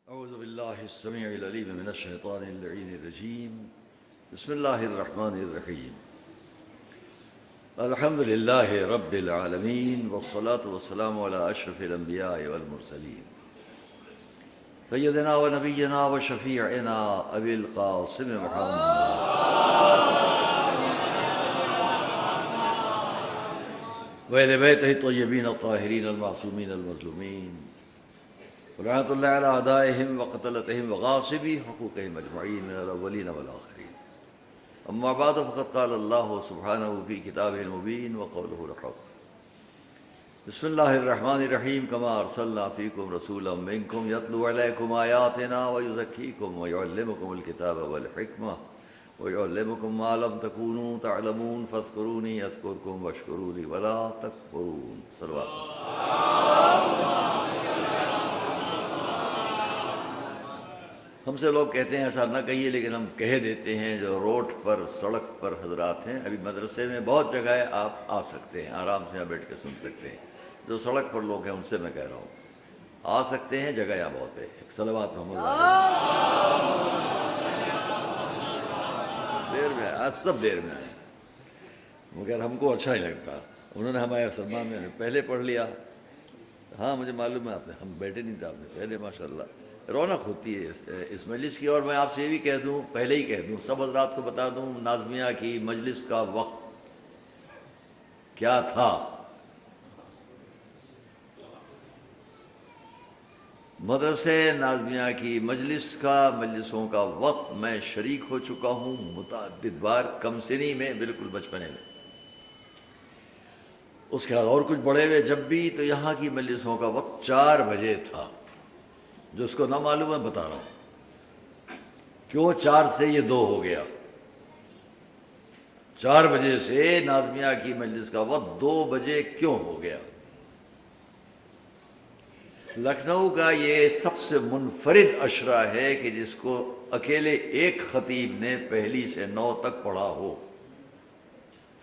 أعوذ بالله السميع العليم من الشيطان اللعين الرجيم. بسم الله الرحمن الرحيم. الحمد لله رب العالمين والصلاة والسلام على أشرف الأنبياء والمرسلين سيدنا ونبينا وشفيعنا أبي القاسم محمد وآل بيته الطيبين الطاهرين المعصومين المظلومين ولعنة الله على أعدائهم وقتلتهم وغاصبي حقوقهم أجمعين من الأولين والآخرين. أما بعد فقد قال الله سبحانه في كتابه المبين وقوله الحق. بسم الله الرحمن الرحيم. كما أرسلنا فيكم رسولا منكم يتلو عليكم آياتنا ويزكيكم ويعلمكم الكتاب والحكمة ويعلمكم ما لم تكونوا تعلمون فاذكروني أذكركم واشكروا لي ولا تكفرون. صلوات. ہم سے لوگ کہتے ہیں ایسا نہ کہیے، لیکن ہم کہہ دیتے ہیں جو روڈ پر سڑک پر حضرات ہیں. ابھی مدرسے میں بہت جگہ ہے، آپ آ سکتے ہیں، آرام سے یہاں بیٹھ کے سن سکتے ہیں. جو سڑک پر لوگ ہیں ان سے میں کہہ رہا ہوں آ سکتے ہیں، جگہ یہاں بہت ہے. صلوات محمد دیر میں آج سب دیر میں آئے، مگر ہم کو اچھا ہی لگتا. انہوں نے ہمارے سلمان میں پہلے پڑھ لیا. ہاں مجھے معلوم ہے، آپ نے ہم بیٹھے نہیں تھے، آپ نے پہلے. ماشاءاللہ رونق ہوتی ہے اس مجلس کی. اور میں آپ سے یہ بھی کہہ دوں، پہلے ہی کہہ دوں، سب حضرات کو بتا دوں، نازمیہ کی مجلس کا وقت کیا تھا. مدرسے نازمیہ کی مجلسوں کا وقت میں شریک ہو چکا ہوں متعدد بار، کم سنی میں، بالکل بچپنے میں. اس کے بعد اور کچھ بڑے ہوئے جب بھی، تو یہاں کی مجلسوں کا وقت 4 بجے تھا. جو اس کو نہ معلوم ہے بتا رہا ہوں کیوں 4 سے یہ 2 ہو گیا. 4 بجے سے نازمیہ کی مجلس کا وقت 2 بجے کیوں ہو گیا. لکھنؤ کا یہ سب سے منفرد عشرہ ہے کہ جس کو اکیلے ایک خطیب نے پہلی سے 9 تک پڑھا ہو.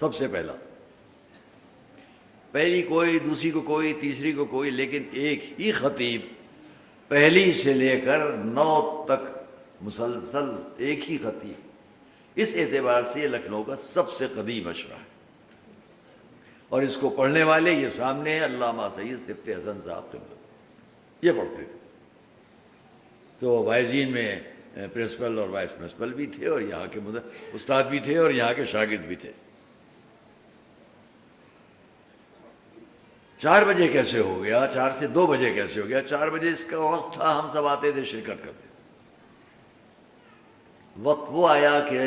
سب سے پہلا، پہلی کوئی، دوسری کو کوئی، تیسری کو کوئی، لیکن ایک ہی خطیب پہلی سے لے کر 9 تک مسلسل ایک ہی خطیب. اس اعتبار سے یہ لکھنؤ کا سب سے قدیم عشرہ ہے. اور اس کو پڑھنے والے یہ سامنے ہیں، علامہ سید صفت حسن صاحب قبلہ، یہ پڑھتے تھے. تو وائزین میں پرنسپل اور وائس پرنسپل بھی تھے، اور یہاں کے استاد بھی تھے، اور یہاں کے شاگرد بھی تھے. 4 بجے کیسے ہو گیا، 4 سے 2 بجے کیسے ہو گیا. 4 بجے اس کا وقت تھا، ہم سب آتے تھے، شرکت کرتے تھے. وقت وہ آیا کہ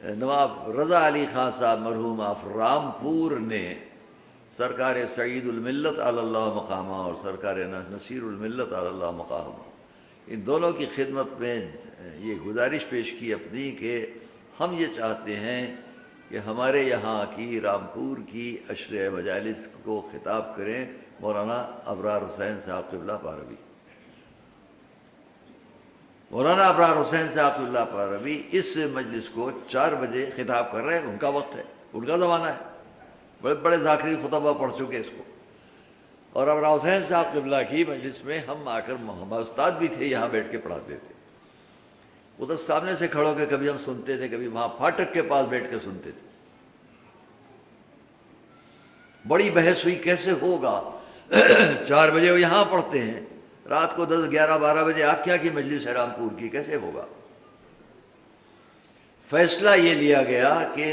نواب رضا علی خان صاحب مرحوم آف رامپور نے سرکار سعید الملت علی اللہ مقامہ اور سرکار نصیر الملت علی اللہ مقامہ، ان دونوں کی خدمت میں یہ گزارش پیش کی اپنی کہ ہم یہ چاہتے ہیں کہ ہمارے یہاں کی رامپور کی عشر مجالس کو خطاب کریں مولانا ابرار حسین صاحب قبلہ پاروی. مولانا ابرار حسین صاحب قبلہ پاروی اس مجلس کو 4 بجے خطاب کر رہے ہیں. ان کا وقت ہے، ان کا زمانہ ہے. بڑے بڑے ذاکری خطبہ پڑھ چکے اس کو. اور ابرار حسین صاحب قبلہ کی مجلس میں ہم آ کر، ہمارے استاد بھی تھے، یہاں بیٹھ کے پڑھاتے تھے. ادھر سامنے سے کھڑو کے کبھی ہم سنتے تھے، کبھی وہاں پھاٹک کے پاس بیٹھ کے سنتے تھے. بڑی بحث ہوئی کیسے ہوگا. 4 بجے وہ یہاں پڑھتے ہیں، رات کو 10 11 12 بجے آپ کیا کی مجلس ہے رامپور کی، کیسے ہوگا. فیصلہ یہ لیا گیا کہ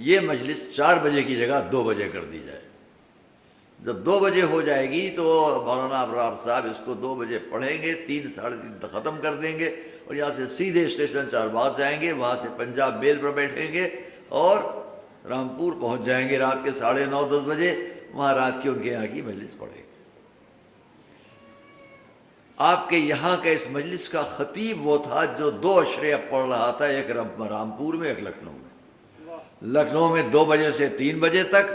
یہ مجلس 4 بجے کی جگہ 2 بجے کر دی جائے. جب 2 بجے ہو جائے گی تو مولانا ابرار صاحب اس کو 2 بجے پڑھیں گے، 3 ساڑھے 3 تک ختم کر دیں گے، اور یہاں سے سیدھے اسٹیشن چارباغ جائیں گے، وہاں سے پنجاب میل پر بیٹھیں گے اور رامپور پہنچ جائیں گے رات کے 9:30 10 بجے. وہاں رات کی ان کے یہاں کی مجلس پڑھیں گے. آپ کے یہاں کا اس مجلس کا خطیب وہ تھا جو 2 عشرے پڑھ رہا تھا، ایک رامپور میں، ایک لکھنؤ میں. لکھنؤ میں 2 بجے سے 3 بجے تک،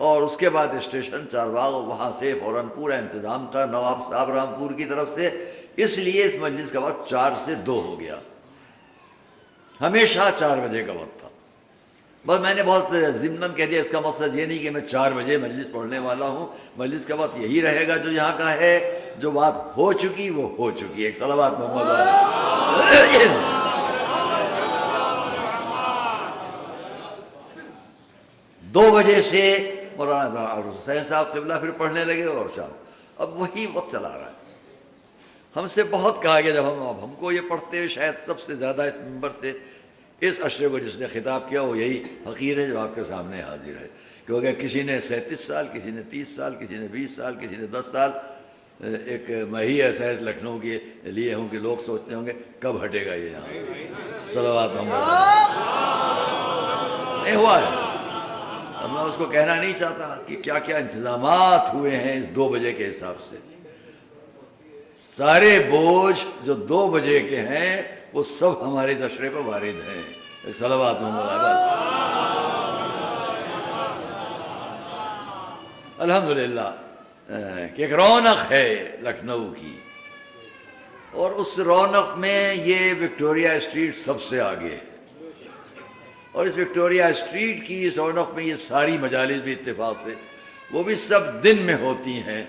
اور اس کے بعد اسٹیشن چارباغ، وہاں سے فوراً پورا انتظام تھا نواب صاحب رامپور کی طرف سے. اس لیے اس مجلس کا وقت 4 سے 2 ہو گیا. ہمیشہ 4 بجے کا وقت تھا. بس میں نے بہت ضمناً کہہ دیا، اس کا مقصد یہ نہیں کہ میں 4 بجے مجلس پڑھنے والا ہوں، مجلس کا وقت یہی رہے گا جو یہاں کا ہے، جو بات ہو چکی وہ ہو چکی ہے۔ ایک صلوات محمد علیہ۔ 2 بجے سے مولانا حسین صاحب قبلہ پھر پڑھنے لگے، اور شام اب وہی وقت چلا رہا ہے۔ ہم سے بہت کہا گیا، جب ہم کو یہ پڑھتے ہوئے شاید سب سے زیادہ اس منبر سے اس عشرے کو جس نے خطاب کیا وہ یہی حقیر ہے جو آپ کے سامنے حاضر ہے، کیونکہ کسی نے 37 سال، کسی نے 30 سال، کسی نے 20 سال، کسی نے 10 سال، ایک میں ہی ایسا ہے لکھنؤ کے لیے ہوں کہ لوگ سوچتے ہوں گے کب ہٹے گا یہ یہاں صلوات محمد نہیں ہوا ہے۔ اب میں اس کو کہنا نہیں چاہتا کہ کیا کیا انتظامات ہوئے ہیں اس 2 بجے کے حساب سے۔ سارے بوجھ جو 2 بجے کے ہیں وہ سب ہمارے عشرے کو وارد ہیں۔ صلوات محمد الحمدللہ کہ ایک رونق ہے لکھنؤ کی، اور اس رونق میں یہ وکٹوریہ اسٹریٹ سب سے آگے ہے، اور اس وکٹوریہ اسٹریٹ کی اس رونق میں یہ ساری مجالس بھی اتفاق سے وہ بھی سب دن میں ہوتی ہیں۔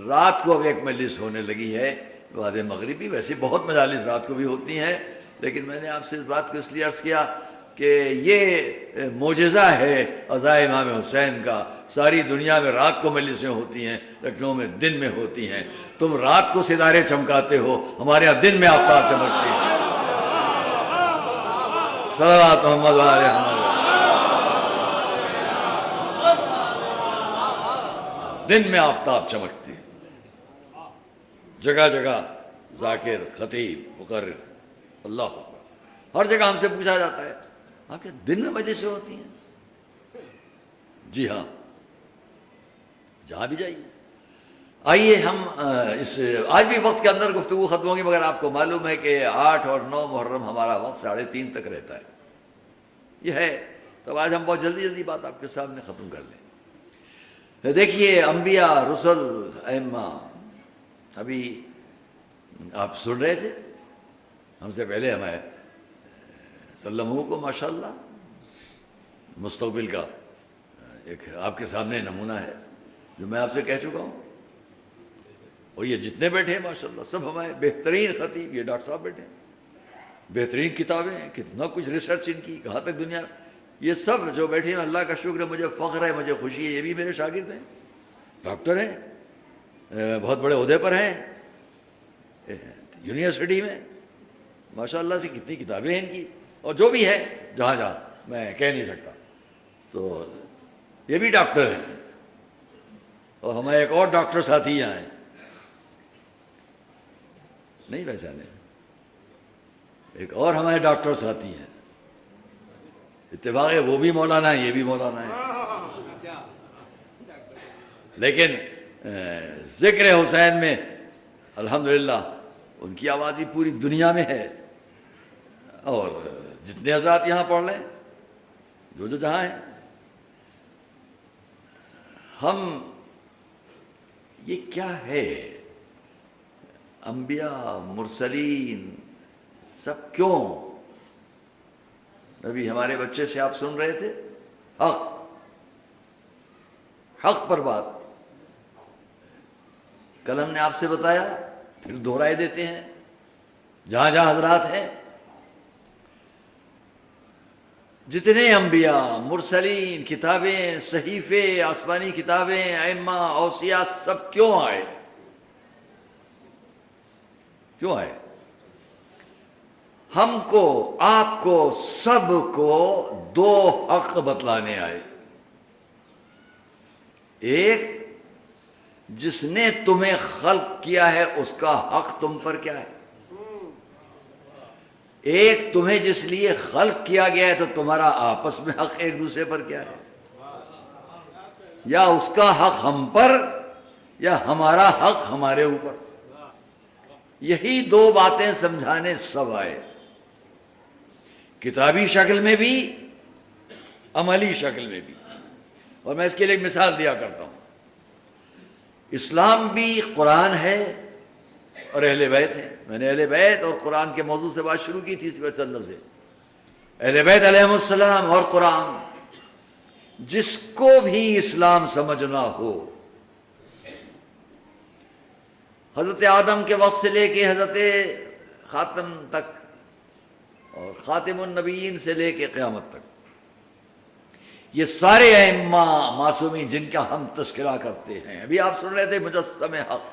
رات کو اب ایک مجلس ہونے لگی ہے بعد مغربی، ویسے بہت مجالس رات کو بھی ہوتی ہیں، لیکن میں نے آپ سے اس بات کو اس لیے عرض کیا کہ یہ معجزہ ہے عزائے امام حسین کا۔ ساری دنیا میں رات کو مجلسیں ہوتی ہیں، لکھنؤ میں دن میں ہوتی ہیں۔ تم رات کو ستارے چمکاتے ہو، ہمارے یہاں دن میں آفتاب چمکتی ہے۔ صلوات محمد علیہ دن میں آفتاب چمکتی ہے۔ جگہ جگہ ذاکر، خطیب، مقرر، اللہ اکبر، ہر جگہ ہم سے پوچھا جاتا ہے آپ کے دن میں مجلسیں ہوتی ہیں؟ جی ہاں، جہاں بھی جائیے۔ آئیے ہم اس آج بھی وقت کے اندر گفتگو ختم ہوگی، مگر آپ کو معلوم ہے کہ 8 اور 9 محرم ہمارا وقت 3:30 تک رہتا ہے، یہ ہے، تو آج ہم بہت جلدی بات آپ کے سامنے ختم کر لیں۔ دیکھیے انبیاء، رسل، ائمہ، ابھی آپ سن رہے تھے ہم سے پہلے ہمارے سلمہ کو ماشاءاللہ مستقبل کا ایک آپ کے سامنے نمونہ ہے جو میں آپ سے کہہ چکا ہوں، اور یہ جتنے بیٹھے ہیں ماشاءاللہ سب ہمارے بہترین خطیب، یہ ڈاکٹر صاحب بیٹھے ہیں، بہترین کتابیں ہیں، کتنا کچھ ریسرچ ان کی کہاں تک دنیا، یہ سب جو بیٹھے ہیں اللہ کا شکر ہے، مجھے فخر ہے، مجھے خوشی ہے، یہ بھی میرے شاگرد ہیں، ڈاکٹر ہیں، بہت بڑے عہدے پر ہیں یونیورسٹی میں، ماشاءاللہ سے کتنی کتابیں ہیں ان کی، اور جو بھی ہے جہاں جہاں میں کہہ نہیں سکتا، تو یہ بھی ڈاکٹر ہیں، اور ہمارے ایک اور ڈاکٹر ساتھی یہاں ہیں، نہیں پہچانے، ایک اور ہمارے ڈاکٹر ساتھی ہیں، اتفاق ہے وہ بھی مولانا ہے، یہ بھی مولانا ہے، لیکن ذکر حسین میں الحمدللہ ان کی آواز بھی پوری دنیا میں ہے، اور جتنے حضرات یہاں پڑھ لیں جو جہاں ہیں، ہم یہ کیا ہے، انبیاء، مرسلین سب کیوں؟ ابھی ہمارے بچے سے آپ سن رہے تھے، حق پر بات، کل ہم نے آپ سے بتایا، پھر دہرائے دیتے ہیں جہاں جہاں حضرات ہیں، جتنے انبیاء، مرسلین، کتابیں، صحیفے، آسمانی کتابیں، ائمہ، اوصیاء سب کیوں آئے؟ کیوں آئے؟ ہم کو، آپ کو، سب کو 2 حق بتلانے آئے۔ ایک، جس نے تمہیں خلق کیا ہے اس کا حق تم پر کیا ہے؟ ایک، تمہیں جس لیے خلق کیا گیا ہے تو تمہارا آپس میں حق ایک دوسرے پر کیا ہے؟ یا اس کا حق ہم پر، یا ہمارا حق ہمارے اوپر۔ یہی 2 باتیں سمجھانے سب آئے، کتابی شکل میں بھی، عملی شکل میں بھی۔ اور میں اس کے لیے ایک مثال دیا کرتا ہوں، اسلام بھی قرآن ہے اور اہل بیت ہے۔ میں نے اہل بیت اور قرآن کے موضوع سے بات شروع کی تھی اس وسلم سے۔ اہل بیت علیہم السلام اور قرآن، جس کو بھی اسلام سمجھنا ہو، حضرت آدم کے وقت سے لے کے حضرت خاتم تک اور خاتم النبیین سے لے کے قیامت تک، یہ سارے ائمہ معصومین جن کا ہم تذکرہ کرتے ہیں، ابھی آپ سن رہے تھے مجسم حق،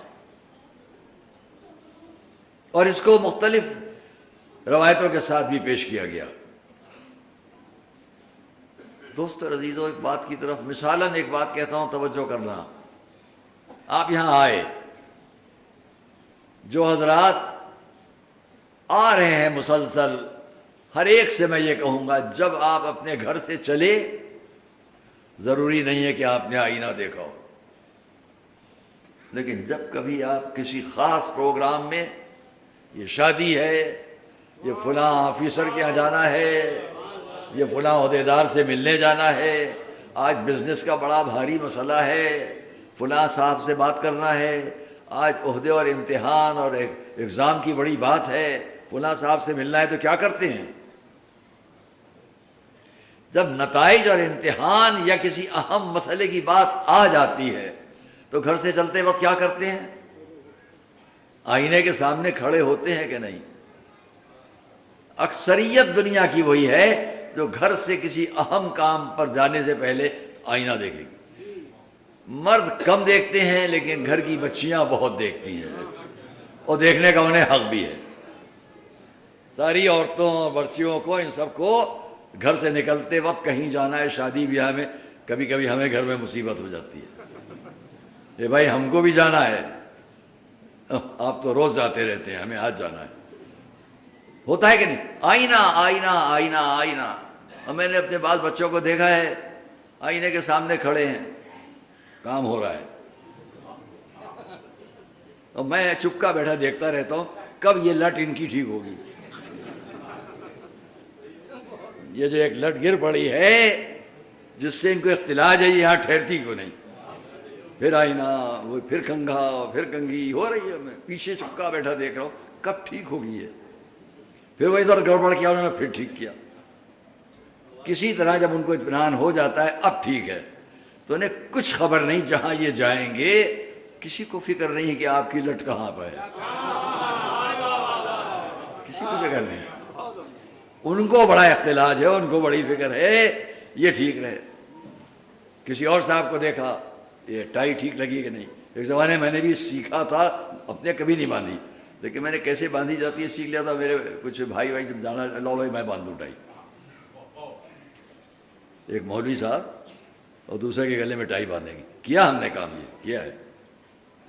اور اس کو مختلف روایتوں کے ساتھ بھی پیش کیا گیا۔ دوست اور عزیزوں، ایک بات کی طرف مثالاً ایک بات کہتا ہوں، توجہ کرنا۔ آپ یہاں آئے، جو حضرات آ رہے ہیں مسلسل، ہر ایک سے میں یہ کہوں گا، جب آپ اپنے گھر سے چلے، ضروری نہیں ہے کہ آپ نے آئینہ دیکھا ہو، لیکن جب کبھی آپ کسی خاص پروگرام میں، یہ شادی ہے، یہ فلاں آفیسر کے یہاں جانا ہے، یہ فلاں عہدیدار سے ملنے جانا ہے، آج بزنس کا بڑا بھاری مسئلہ ہے، فلاں صاحب سے بات کرنا ہے، آج عہدے اور امتحان اور ایگزام کی بڑی بات ہے، فلاں صاحب سے ملنا ہے، تو کیا کرتے ہیں؟ جب نتائج اور امتحان یا کسی اہم مسئلے کی بات آ جاتی ہے تو گھر سے چلتے وقت کیا کرتے ہیں؟ آئینے کے سامنے کھڑے ہوتے ہیں کہ نہیں؟ اکثریت دنیا کی وہی ہے جو گھر سے کسی اہم کام پر جانے سے پہلے آئینہ دیکھے گی۔ مرد کم دیکھتے ہیں، لیکن گھر کی بچیاں بہت دیکھتی ہیں، اور دیکھنے کا انہیں حق بھی ہے۔ ساری عورتوں اور بچیوں کو، ان سب کو گھر سے نکلتے وقت کہیں جانا ہے، شادی بیاہ میں، کبھی کبھی ہمیں گھر میں مصیبت ہو جاتی ہے، کہ بھائی ہم کو بھی جانا ہے، آپ تو روز جاتے رہتے ہیں، ہمیں آج جانا ہے۔ ہوتا ہے کہ نہیں؟ آئینہ آئینہ آئینہ آئینہ۔ اور میں نے اپنے بعض بچوں کو دیکھا ہے، آئینے کے سامنے کھڑے ہیں، کام ہو رہا ہے، اور میں چپکا بیٹھا دیکھتا رہتا ہوں کب یہ لٹ ان کی ٹھیک ہوگی۔ یہ جو ایک لٹ گر پڑی ہے جس سے ان کو اختلاج ہے، یہ یہاں ٹھہرتی کیوں نہیں؟ پھر آئینہ، وہ پھر کنگھا، پھر کنگھی ہو رہی ہے، میں پیچھے چپکا بیٹھا دیکھ رہا ہوں کب ٹھیک ہوگی ہے۔ پھر وہ ادھر گڑبڑ کیا، انہوں نے پھر ٹھیک کیا۔ کسی طرح جب ان کو اطمینان ہو جاتا ہے اب ٹھیک ہے، تو انہیں کچھ خبر نہیں، جہاں یہ جائیں گے کسی کو فکر نہیں کہ آپ کی لٹ کہاں پہ ہے، کسی کو فکر نہیں۔ ان کو بڑا اختلاج ہے، ان کو بڑی فکر ہے یہ ٹھیک رہے۔ کسی اور صاحب کو دیکھا، یہ ٹائی ٹھیک لگی کہ نہیں۔ ایک زمانے میں نے بھی سیکھا تھا، اپنے کبھی نہیں باندھی، لیکن میں نے کیسے باندھی جاتی ہے سیکھ لیا تھا۔ میرے کچھ بھائی جب جانا، لو بھائی میں باندھوں ٹائی، ایک مولوی صاحب اور دوسرے کے گلے میں ٹائی باندھیں گے، کیا ہم نے کام یہ کیا ہے،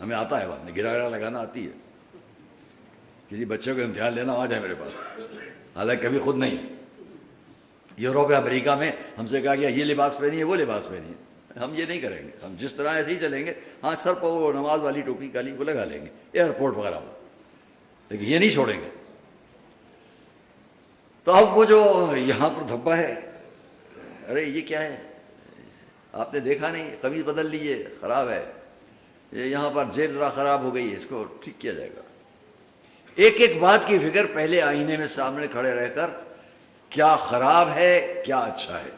ہمیں آتا ہے باندھنے، گرا گرا لگانا آتی ہے۔ کسی بچے کو امتحان لینا آ جائے میرے پاس، حالانکہ کبھی خود نہیں۔ یوروپ یا امریکہ میں ہم سے کہا گیا یہ لباس پہنیے، وہ لباس پہنیے، ہم یہ نہیں کریں گے، ہم جس طرح ایسے ہی چلیں گے۔ ہاں، سر پر وہ نماز والی ٹوپی کالی کو لگا لیں گے ایئرپورٹ وغیرہ پر، لیکن یہ نہیں چھوڑیں گے۔ تو اب وہ جو یہاں پر دھبا ہے، ارے یہ کیا ہے، آپ نے دیکھا نہیں، قمیض بدل لیجیے، خراب ہے، یہ یہاں پر جیب ذرا خراب ہو گئی ہے، اس کو ٹھیک کیا جائے گا۔ ایک ایک بات کی فکر پہلے آئینے میں سامنے کھڑے رہ کر، کیا خراب ہے کیا اچھا ہے۔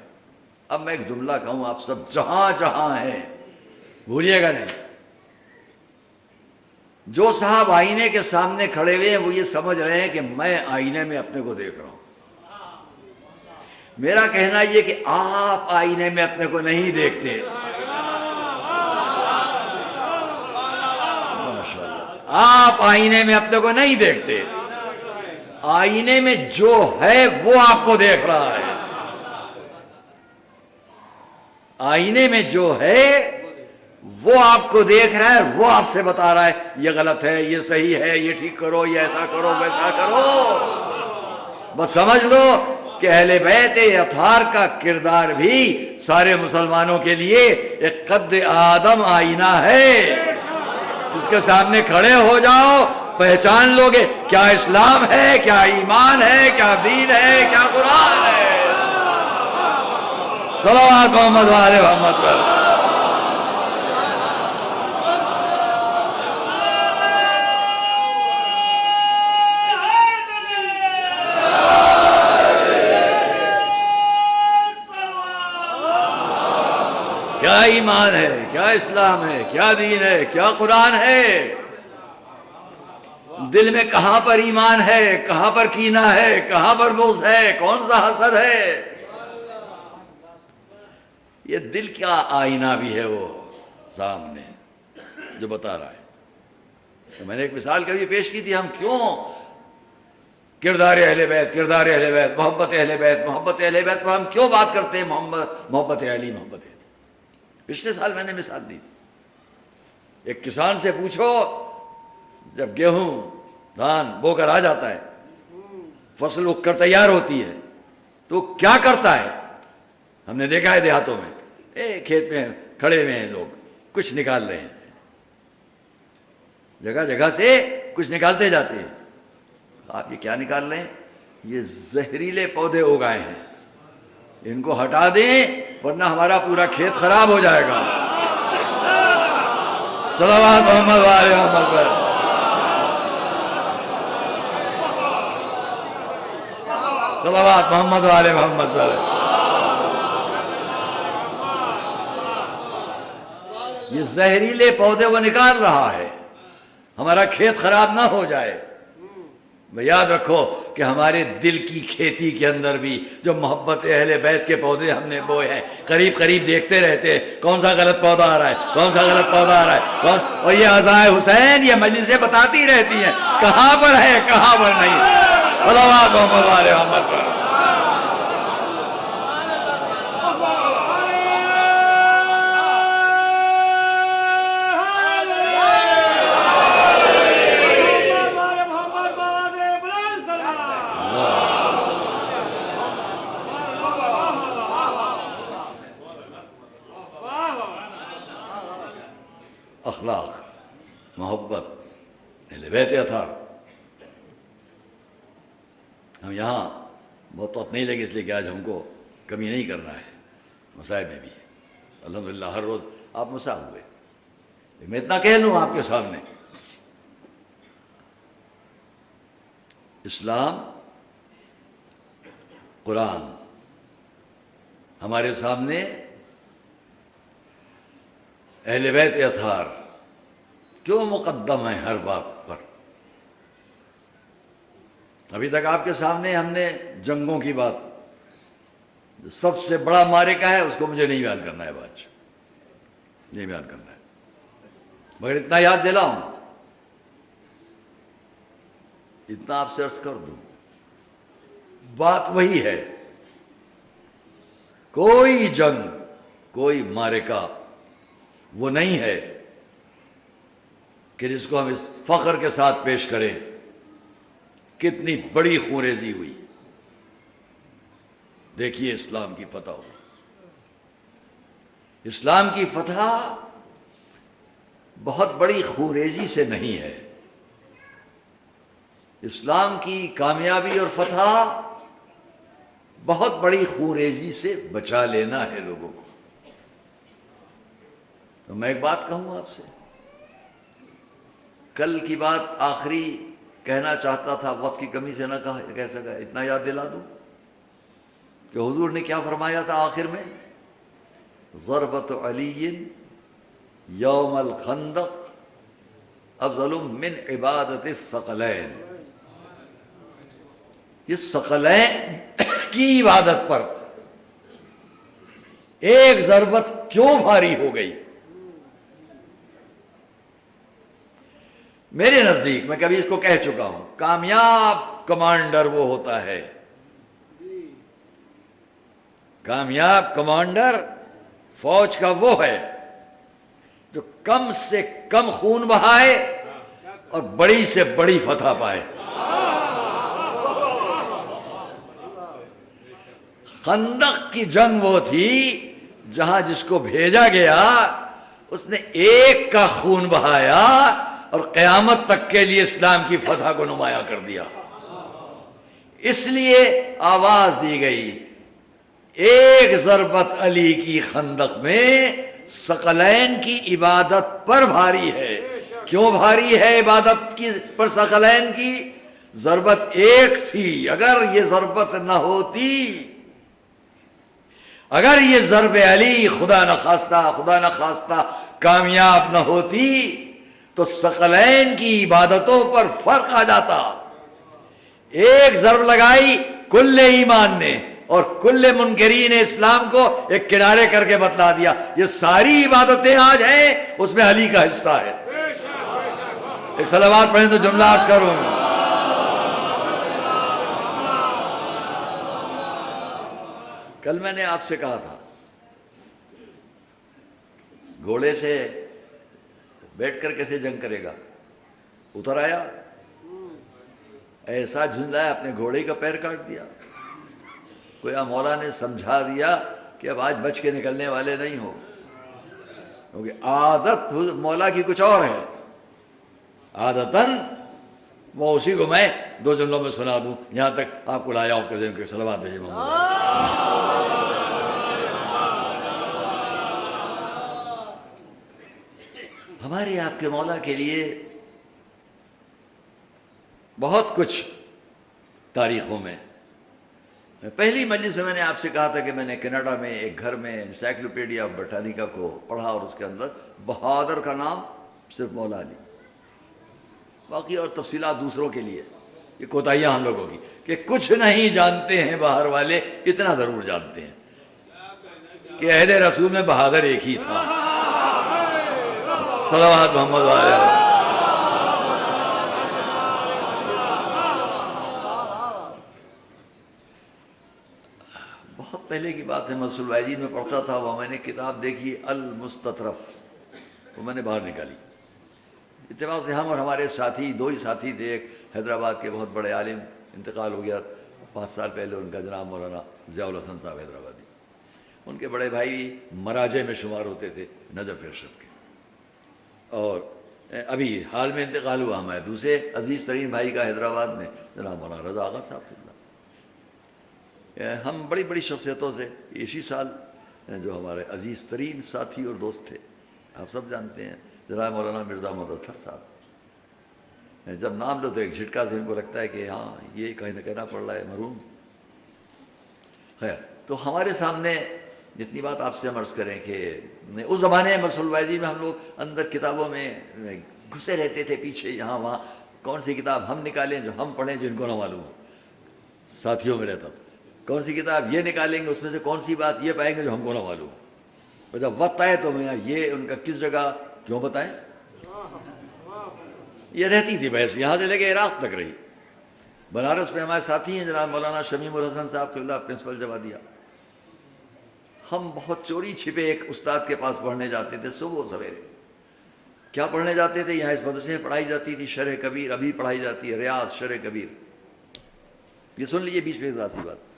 اب میں ایک جملہ کہوں، آپ سب جہاں جہاں ہیں بھولیے گا نہیں۔ جو صاحب آئینے کے سامنے کھڑے ہوئے ہیں وہ یہ سمجھ رہے ہیں کہ میں آئینے میں اپنے کو دیکھ رہا ہوں۔ میرا کہنا یہ کہ آپ آئینے میں اپنے کو نہیں دیکھتے، آپ آئینے میں اپنے کو نہیں دیکھتے، آئینے میں جو ہے وہ آپ کو دیکھ رہا ہے۔ آئینے میں جو ہے وہ آپ کو دیکھ رہا ہے، وہ آپ سے بتا رہا ہے یہ غلط ہے، یہ صحیح ہے، یہ ٹھیک کرو، یہ ایسا کرو، ویسا کرو۔ بس سمجھ لو کہ اہل بیت اطہار کا کردار بھی سارے مسلمانوں کے لیے ایک قد آدم آئینہ ہے۔ اس کے سامنے کھڑے ہو جاؤ، پہچان لو گے کیا اسلام ہے، کیا ایمان ہے، کیا دین ہے، کیا قرآن ہے۔ صلوات محمد و آل محمد پر۔ ایمان ہے، کیا اسلام ہے، کیا دین ہے، کیا قرآن ہے، دل میں کہاں پر ایمان ہے، کہاں پر کینہ ہے، کہاں پر بغض ہے، کون سا حسد ہے. یہ دل کا آئینہ بھی ہے وہ سامنے جو بتا رہا ہے. تو میں نے ایک مثال کبھی پیش کی تھی، ہم کیوں کردار اہل بیت، کردار اہل بیت، محبت اہل بیت، محبت اہل بیت پر ہم کیوں بات کرتے ہیں، محبت علی، محبت علی. پچھلے سال میں نے مثال دی، ایک کسان سے پوچھو جب گیہوں دھان بو کر آ جاتا ہے، فصل اگ کر تیار ہوتی ہے تو کیا کرتا ہے. ہم نے دیکھا ہے دیہاتوں میں کھیت میں کھڑے ہوئے ہیں لوگ، کچھ نکال رہے ہیں، جگہ جگہ سے کچھ نکالتے جاتے ہیں. آپ یہ کیا نکال رہے ہیں؟ یہ زہریلے پودے اگائے ہیں، ان کو ہٹا دیں ورنہ ہمارا پورا کھیت خراب ہو جائے گا. صلوات محمد وآل محمد پر. صلوات محمد وآل محمد پر. یہ زہریلے پودے وہ نکال رہا ہے، ہمارا کھیت خراب نہ ہو جائے. یاد رکھو کہ ہمارے دل کی کھیتی کے اندر بھی جو محبت اہل بیت کے پودے ہم نے بوئے ہیں، قریب قریب دیکھتے رہتے ہیں کون سا غلط پودا آ رہا ہے، کون سا غلط پودا آ رہا ہے، اور یہ عزائے حسین یہ مجلسیں بتاتی رہتی ہیں کہاں پر ہے کہاں پر نہیں. صلوات محمد وآل محمد پر. اخلاق، محبت اہل بیت اطہار. ہم یہاں بہت وقت نہیں لگے اس لیے کہ آج ہم کو کمی نہیں کرنا ہے، مسائل میں بھی الحمدللہ ہر روز آپ مسا ہوئے. میں اتنا کہہ لوں آپ کے سامنے، اسلام، قرآن ہمارے سامنے، اہل بیت اطہار کیوں مقدم ہے ہر بات پر. ابھی تک آپ کے سامنے ہم نے جنگوں کی بات، جو سب سے بڑا معرکہ ہے اس کو مجھے نہیں بیان کرنا ہے، آج نہیں بیان کرنا ہے، مگر اتنا یاد دلاؤں، اتنا آپ سے عرض کر دوں، بات وہی ہے. کوئی جنگ، کوئی معرکہ وہ نہیں ہے کہ جس کو ہم اس فخر کے ساتھ پیش کریں کتنی بڑی خونریزی ہوئی. دیکھیے اسلام کی فتح ہو، اسلام کی فتح بہت بڑی خونریزی سے نہیں ہے. اسلام کی کامیابی اور فتح بہت بڑی خونریزی سے بچا لینا ہے لوگوں کو. تو میں ایک بات کہوں آپ سے، کل کی بات آخری کہنا چاہتا تھا، وقت کی کمی سے نہ کہہ سکا. اتنا یاد دلا دوں کہ حضور نے کیا فرمایا تھا آخر میں، ضربۃ علی یوم الخندق افضل من عبادت الثقلین. یہ ثقلین کی عبادت پر ایک ضربت کیوں بھاری ہو گئی. میرے نزدیک، میں کبھی اس کو کہہ چکا ہوں، کامیاب کمانڈر وہ ہوتا ہے، کامیاب کمانڈر فوج کا وہ ہے جو کم سے کم خون بہائے اور بڑی سے بڑی فتح پائے. خندق کی جنگ وہ تھی جہاں جس کو بھیجا گیا اس نے ایک کا خون بہایا اور قیامت تک کے لیے اسلام کی فتح کو نمایاں کر دیا. اس لیے آواز دی گئی، ایک ضربت علی کی خندق میں ثقلین کی عبادت پر بھاری ہے. کیوں بھاری ہے عبادت کی پر ثقلین کی؟ ضربت ایک تھی، اگر یہ ضربت نہ ہوتی اگر یہ ضرب علی خدا نخواستہ کامیاب نہ ہوتی تو ثقلین کی عبادتوں پر فرق آ جاتا۔ ایک ضرب لگائی کل ایمان نے اور کل منکرین اسلام کو ایک کنارے کر کے بتلا دیا یہ ساری عبادتیں آج ہیں اس میں علی کا حصہ ہے۔ ایک صلوات پڑھیں تو جملہ عرض کروں۔ کل میں نے آپ سے کہا تھا گھوڑے سے بیٹھ کر کیسے جنگ کرے گا؟ اتر آیا، ایسا جھنڈا ہے اپنے گھوڑے کا پیر کاٹ دیا۔ گویا مولا نے سمجھا دیا کہ اب آج بچ کے نکلنے والے نہیں ہو، کیونکہ عادت مولا کی کچھ اور ہے۔ عادتاً وہ اسی کو میں دو جملوں میں سنا دوں، یہاں تک آپ کو لایا آپ کے صلوات بھیجے محمد۔ ہمارے آپ کے مولا کے لیے بہت کچھ تاریخوں میں، پہلی مجلس میں نے آپ سے کہا تھا کہ میں نے کینیڈا میں ایک گھر میں انسائکلوپیڈیا برٹانیکا کو پڑھا اور اس کے اندر بہادر کا نام صرف مولا علی، باقی اور تفصیلات دوسروں کے لیے، یہ کوتاہیاں ہم لوگوں کی کہ کچھ نہیں جانتے ہیں باہر والے، اتنا ضرور جانتے ہیں کہ اہل رسول میں بہادر ایک ہی تھا۔ صلوات محمد علیہ۔ بہت پہلے کی بات ہے، میں سلوائجین میں پڑھتا تھا، وہ میں نے کتاب دیکھی المستطرف، وہ میں نے باہر نکالی۔ اتفاق سے ہم اور ہمارے ساتھی، دو ہی ساتھی تھے، ایک حیدرآباد کے بہت بڑے عالم انتقال ہو گیا 5 سال پہلے ان کا، جناب مولانا ضیاء الحسن صاحب حیدرآبادی، ان کے بڑے بھائی مراجع میں شمار ہوتے تھے نجف ارشد کے، اور ابھی حال میں انتقال ہوا ہمارے دوسرے عزیز ترین بھائی کا حیدرآباد میں، جناب مولانا رضا آغا صاحب۔ ہم بڑی بڑی شخصیتوں سے اسی سال جو ہمارے عزیز ترین ساتھی اور دوست تھے، آپ سب جانتے ہیں جناب مولانا مرزا محمد اطہر صاحب، جب نام لو تو ایک جھٹکا سے ان کو لگتا ہے کہ ہاں یہ کہیں نہ کہنا پڑ رہا ہے مرحوم۔ خیر، تو ہمارے سامنے جتنی بات آپ سے ہم عرض کریں کہ اس زمانے میں مسلوائزی میں ہم لوگ اندر کتابوں میں گھسے رہتے تھے، پیچھے یہاں وہاں، کون سی کتاب ہم نکالیں جو ہم پڑھیں جو ان کو نہ معلوم ہو، ساتھیوں میں رہتا تھا، کون سی کتاب یہ نکالیں گے اس میں سے کون سی بات یہ پائیں گے جو ہم کو نہ معلوم ہو، اور جب وقت آئے تو میں یہ ان کا کس جگہ کیوں بتائیں، یہ رہتی تھی بحث، یہاں سے لے کے عراق تک رہی۔ بنارس میں ہمارے ساتھی ہیں جناب مولانا شمیم الحسن صاحب قبلہ، پرنسپل جوادیہ، ہم بہت چوری چھپے ایک استاد کے پاس پڑھنے جاتے تھے صبح سویرے۔ کیا پڑھنے جاتے تھے؟ یہاں اس مدرسے میں پڑھائی جاتی تھی شرح کبیر، ابھی پڑھائی جاتی ہے ریاض شرح کبیر، یہ سن لیجیے بیچ میں ذرا سی بات۔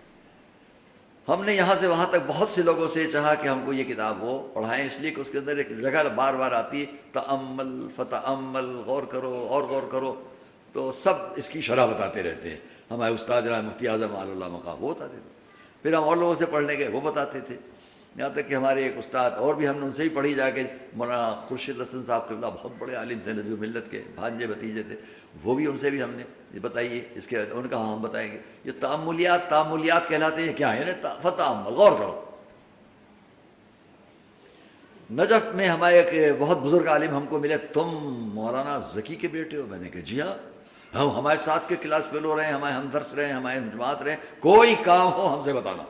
ہم نے یہاں سے وہاں تک بہت سے لوگوں سے چاہا کہ ہم کو یہ کتاب وہ پڑھائیں، اس لیے کہ اس کے اندر ایک جگہ بار بار آتی ہے تأمل فتأمل، غور کرو اور غور کرو، تو سب اس کی شرح بتاتے رہتے ہیں۔ ہمارے استاد جناب مفتی اعظم آل اللہ مقام وہ بتاتے تھے، پھر ہم اور لوگوں سے پڑھنے گئے وہ بتاتے تھے، یہاں تک کہ ہمارے ایک استاد اور بھی ہم نے ان سے ہی پڑھی جا کے، مولانا خورشید حسن صاحب قبلہ بہت بڑے عالم تھے، نبی ملت کے بھانجے بھتیجے تھے، وہ بھی ان سے بھی ہم نے یہ بتائیے اس کے، ان کا ہم بتائیں گے یہ تأملیات کہلاتے ہیں، کیا ہے نا فتأمل، غور کرو۔ نجف میں ہمارے ایک بہت بزرگ عالم ہم کو ملے، تم مولانا ذکی کے بیٹے ہو؟ میں نے کہا جی ہاں، ہم ہمارے ساتھ کے کلاس فیلو رہے ہیں، ہمارے ہمدرس رہے ہیں، ہمارے جماعت رہے ہیں، کوئی کام ہو ہم سے بتانا۔